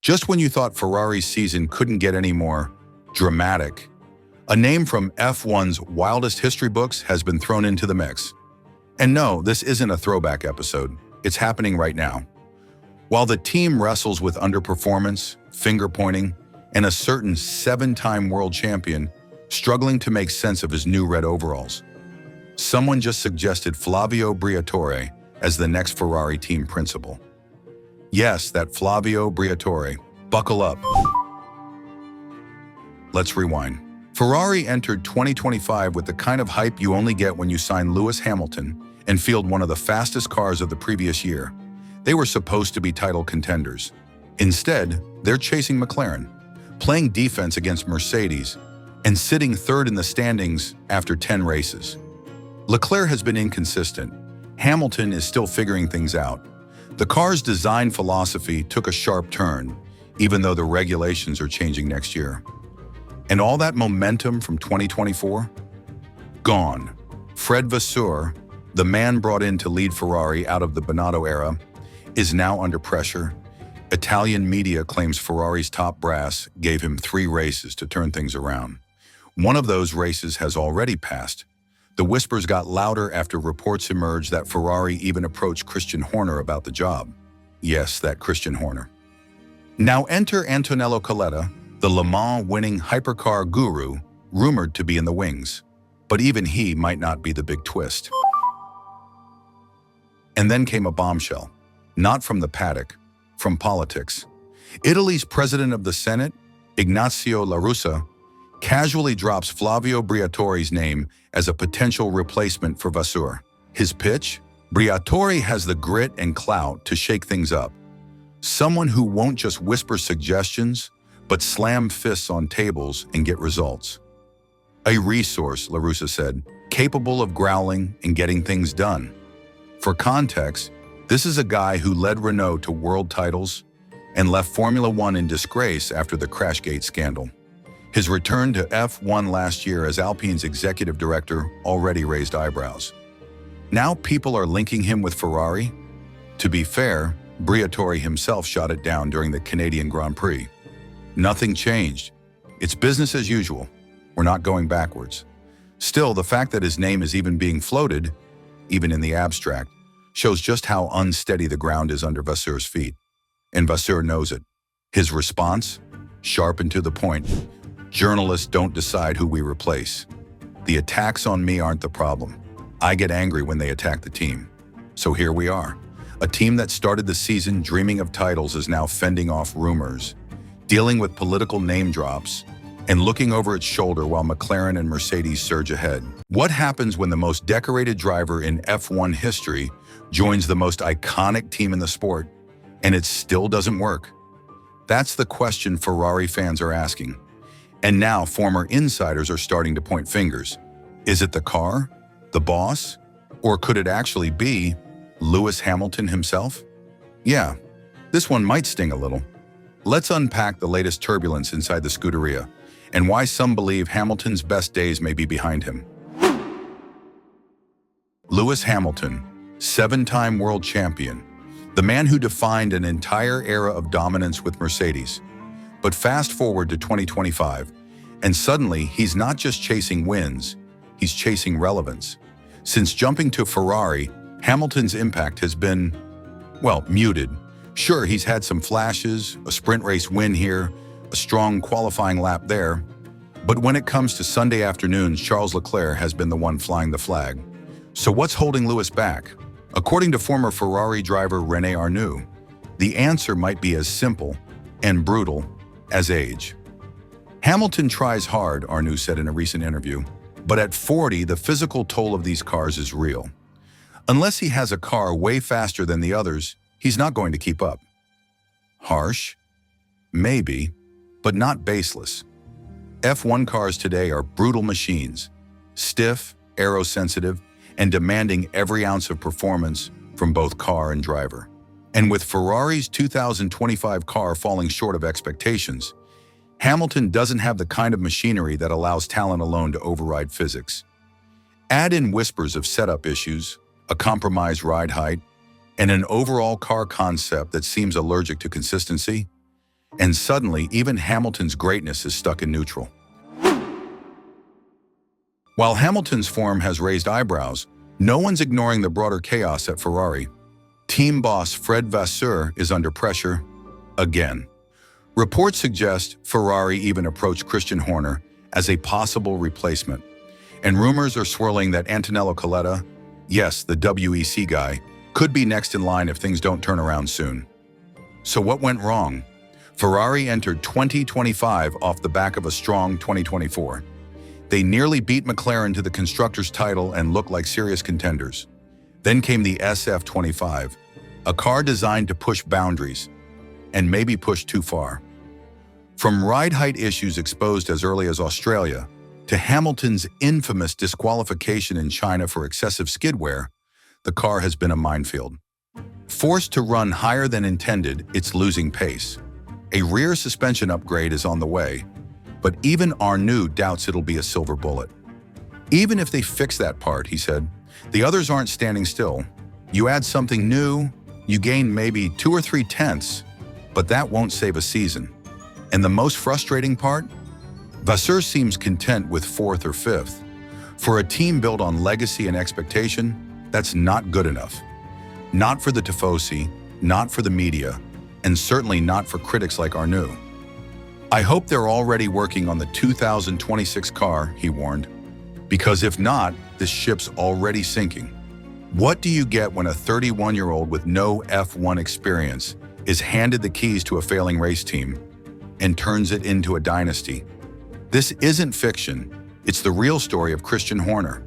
Just when you thought Ferrari's season couldn't get any more dramatic, a name from F1's wildest history books has been thrown into the mix. And no, this isn't a throwback episode. It's happening right now. While the team wrestles with underperformance, finger-pointing, and a certain 7-time world champion struggling to make sense of his new red overalls, someone just suggested Flavio Briatore as the next Ferrari team principal. Yes, that Flavio Briatore. Buckle up. Let's rewind. Ferrari entered 2025 with the kind of hype you only get when you sign Lewis Hamilton and field one of the fastest cars of the previous year. They were supposed to be title contenders. Instead, they're chasing McLaren, playing defense against Mercedes, and sitting third in the standings after 10 races. Leclerc has been inconsistent. Hamilton is still figuring things out. The car's design philosophy took a sharp turn, even though the regulations are changing next year. And all that momentum from 2024? Gone. Fred Vasseur, the man brought in to lead Ferrari out of the Binotto era, is now under pressure. Italian media claims Ferrari's top brass gave him 3 races to turn things around. One of those races has already passed. The whispers got louder after reports emerged that Ferrari even approached Christian Horner about the job. Yes, that Christian Horner. Now enter Antonello Coletta, the Le Mans winning hypercar guru, rumored to be in the wings. But even he might not be the big twist. And then came a bombshell. Not from the paddock, from politics. Italy's president of the Senate, Ignazio La Russa, casually drops Flavio Briatore's name as a potential replacement for Vasseur. His pitch? Briatore has the grit and clout to shake things up. Someone who won't just whisper suggestions, but slam fists on tables and get results. A resource, La Russa said, capable of growling and getting things done. For context, this is a guy who led Renault to world titles and left Formula One in disgrace after the Crashgate scandal. His return to F1 last year as Alpine's executive director already raised eyebrows. Now people are linking him with Ferrari? To be fair, Briatore himself shot it down during the Canadian Grand Prix. Nothing changed. It's business as usual. We're not going backwards. Still, the fact that his name is even being floated, even in the abstract, shows just how unsteady the ground is under Vasseur's feet. And Vasseur knows it. His response? Sharp and to the point. Journalists don't decide who we replace. The attacks on me aren't the problem. I get angry when they attack the team. So here we are. A team that started the season dreaming of titles is now fending off rumors, dealing with political name drops, and looking over its shoulder while McLaren and Mercedes surge ahead. What happens when the most decorated driver in F1 history joins the most iconic team in the sport, and it still doesn't work? That's the question Ferrari fans are asking. And now former insiders are starting to point fingers. Is it the car, the boss, or could it actually be Lewis Hamilton himself? Yeah, this one might sting a little. Let's unpack the latest turbulence inside the Scuderia and why some believe Hamilton's best days may be behind him. Lewis Hamilton, 7-time world champion, the man who defined an entire era of dominance with Mercedes. But fast forward to 2025, and suddenly he's not just chasing wins, he's chasing relevance. Since jumping to Ferrari, Hamilton's impact has been, well, muted. Sure, he's had some flashes, a sprint race win here, a strong qualifying lap there, but when it comes to Sunday afternoons, Charles Leclerc has been the one flying the flag. So what's holding Lewis back? According to former Ferrari driver René Arnoux, the answer might be as simple and brutal as age. Hamilton tries hard, Arnoux said in a recent interview, but at 40, the physical toll of these cars is real. Unless he has a car way faster than the others, he's not going to keep up. Harsh? Maybe, but not baseless. F1 cars today are brutal machines, stiff, aero-sensitive, and demanding every ounce of performance from both car and driver. And with Ferrari's 2025 car falling short of expectations, Hamilton doesn't have the kind of machinery that allows talent alone to override physics. Add in whispers of setup issues, a compromised ride height, and an overall car concept that seems allergic to consistency, And suddenly, even Hamilton's greatness is stuck in neutral. While Hamilton's form has raised eyebrows, no one's ignoring the broader chaos at Ferrari. Team boss Fred Vasseur is under pressure again. Reports suggest Ferrari even approached Christian Horner as a possible replacement. And rumors are swirling that Antonello Coletta, yes, the WEC guy, could be next in line if things don't turn around soon. So what went wrong? Ferrari entered 2025 off the back of a strong 2024. They nearly beat McLaren to the Constructors' title and looked like serious contenders. Then came the SF25, a car designed to push boundaries, and maybe push too far. From ride height issues exposed as early as Australia, to Hamilton's infamous disqualification in China for excessive skid wear, the car has been a minefield. Forced to run higher than intended, it's losing pace. A rear suspension upgrade is on the way, but even Arnoux doubts it'll be a silver bullet. Even if they fix that part, he said, the others aren't standing still. You add something new, you gain maybe 2 or 3 tenths, but that won't save a season. And the most frustrating part? Vasseur seems content with 4th or 5th. For a team built on legacy and expectation, that's not good enough. Not for the Tifosi, not for the media, and certainly not for critics like Arnoux. I hope they're already working on the 2026 car, he warned, because if not, this ship's already sinking. What do you get when a 31-year-old with no F1 experience is handed the keys to a failing race team and turns it into a dynasty? This isn't fiction, it's the real story of Christian Horner,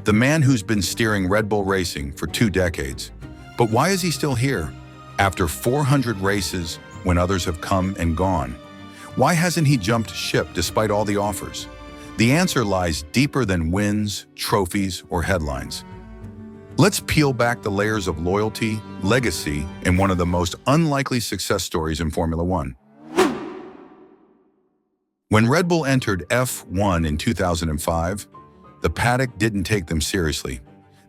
the man who's been steering Red Bull Racing for 2 decades. But why is he still here, after 400 races when others have come and gone? Why hasn't he jumped ship despite all the offers? The answer lies deeper than wins, trophies, or headlines. Let's peel back the layers of loyalty, legacy, and one of the most unlikely success stories in Formula One. When Red Bull entered F1 in 2005, the paddock didn't take them seriously.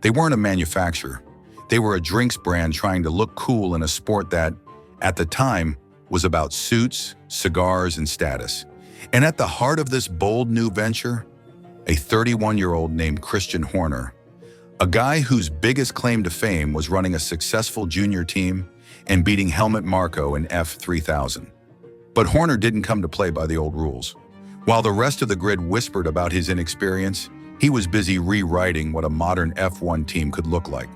They weren't a manufacturer. They were a drinks brand trying to look cool in a sport that, at the time, was about suits, cigars, and status. And at the heart of this bold new venture, a 31-year-old named Christian Horner, a guy whose biggest claim to fame was running a successful junior team and beating Helmut Marko in F3000. But Horner didn't come to play by the old rules. While the rest of the grid whispered about his inexperience, he was busy rewriting what a modern F1 team could look like.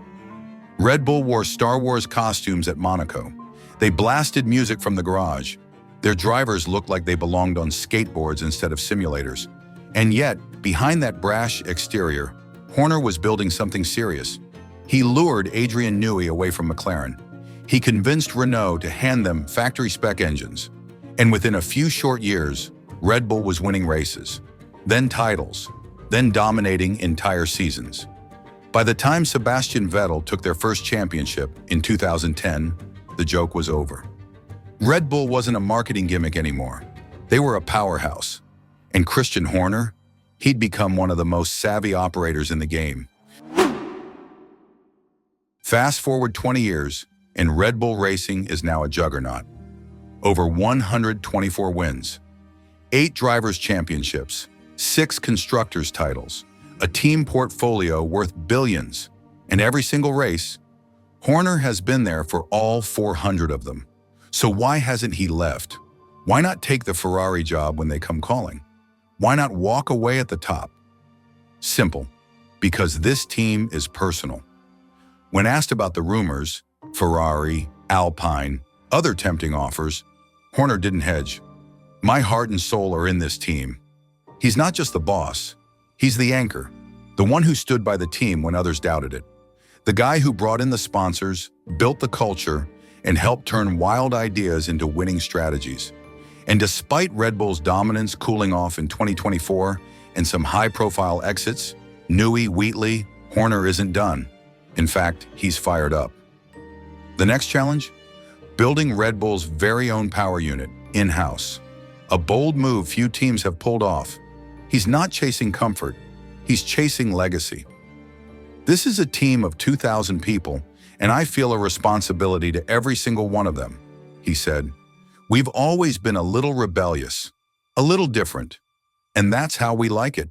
Red Bull wore Star Wars costumes at Monaco. They blasted music from the garage. Their drivers looked like they belonged on skateboards instead of simulators. And yet, behind that brash exterior, Horner was building something serious. He lured Adrian Newey away from McLaren. He convinced Renault to hand them factory-spec engines. And within a few short years, Red Bull was winning races, then titles, then dominating entire seasons. By the time Sebastian Vettel took their first championship in 2010, the joke was over. Red Bull wasn't a marketing gimmick anymore. They were a powerhouse. And Christian Horner, he'd become one of the most savvy operators in the game. Fast forward 20 years, and Red Bull Racing is now a juggernaut. Over 124 wins, 8 drivers' championships, 6 constructors' titles, a team portfolio worth billions, and every single race, Horner has been there for all 400 of them. So why hasn't he left? Why not take the Ferrari job when they come calling? Why not walk away at the top? Simple, because this team is personal. When asked about the rumors, Ferrari, Alpine, other tempting offers, Horner didn't hedge. My heart and soul are in this team. He's not just the boss, he's the anchor, the one who stood by the team when others doubted it. The guy who brought in the sponsors, built the culture, and helped turn wild ideas into winning strategies. And despite Red Bull's dominance cooling off in 2024 and some high-profile exits, Newey, Wheatley, Horner isn't done. In fact, he's fired up. The next challenge? Building Red Bull's very own power unit, in-house. A bold move few teams have pulled off. He's not chasing comfort, he's chasing legacy. This is a team of 2,000 people, and I feel a responsibility to every single one of them, he said. We've always been a little rebellious, a little different, and that's how we like it.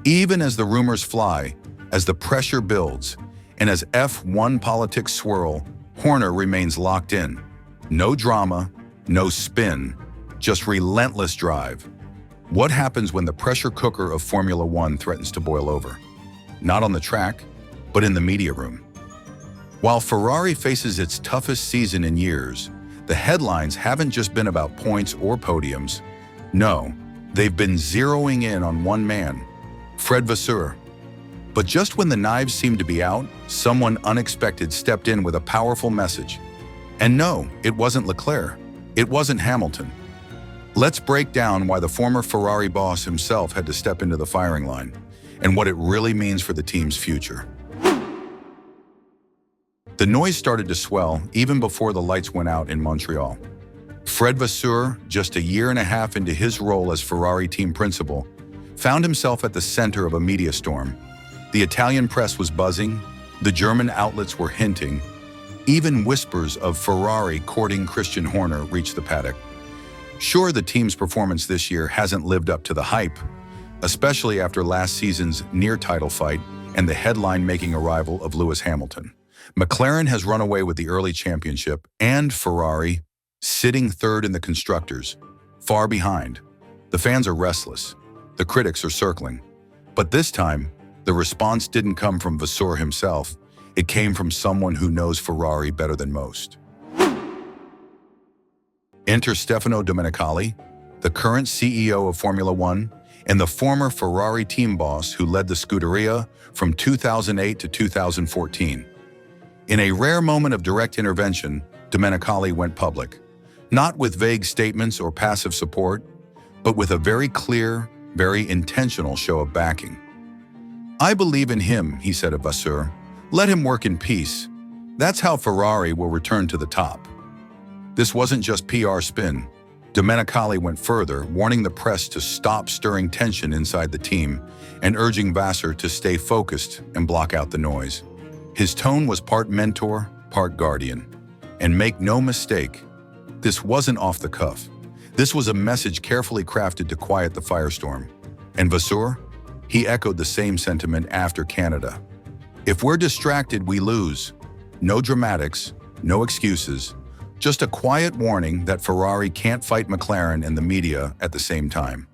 Even as the rumors fly, as the pressure builds, and as F1 politics swirl, Horner remains locked in. No drama, no spin, just relentless drive. What happens when the pressure cooker of Formula One threatens to boil over? Not on the track, but in the media room. While Ferrari faces its toughest season in years, the headlines haven't just been about points or podiums. No, they've been zeroing in on one man, Fred Vasseur. But just when the knives seemed to be out, someone unexpected stepped in with a powerful message. And no, it wasn't Leclerc. It wasn't Hamilton. Let's break down why the former Ferrari boss himself had to step into the firing line, and what it really means for the team's future. The noise started to swell even before the lights went out in Montreal. Fred Vasseur, just a year and a half into his role as Ferrari team principal, found himself at the center of a media storm. The Italian press was buzzing, the German outlets were hinting, even whispers of Ferrari courting Christian Horner reached the paddock. Sure, the team's performance this year hasn't lived up to the hype, especially after last season's near-title fight and the headline-making arrival of Lewis Hamilton. McLaren has run away with the early championship, and Ferrari, sitting third in the constructors, far behind. The fans are restless. The critics are circling. But this time, the response didn't come from Vasseur himself. It came from someone who knows Ferrari better than most. Enter Stefano Domenicali, the current CEO of Formula One, and the former Ferrari team boss who led the Scuderia from 2008 to 2014. In a rare moment of direct intervention, Domenicali went public, not with vague statements or passive support, but with a very clear, very intentional show of backing. "I believe in him," he said of Vasseur. "Let him work in peace. That's how Ferrari will return to the top." This wasn't just PR spin. Domenicali went further, warning the press to stop stirring tension inside the team and urging Vasseur to stay focused and block out the noise. His tone was part mentor, part guardian. And make no mistake, this wasn't off the cuff. This was a message carefully crafted to quiet the firestorm. And Vasseur? He echoed the same sentiment after Canada. "If we're distracted, we lose. No dramatics, no excuses. Just a quiet warning that Ferrari can't fight McLaren and the media at the same time."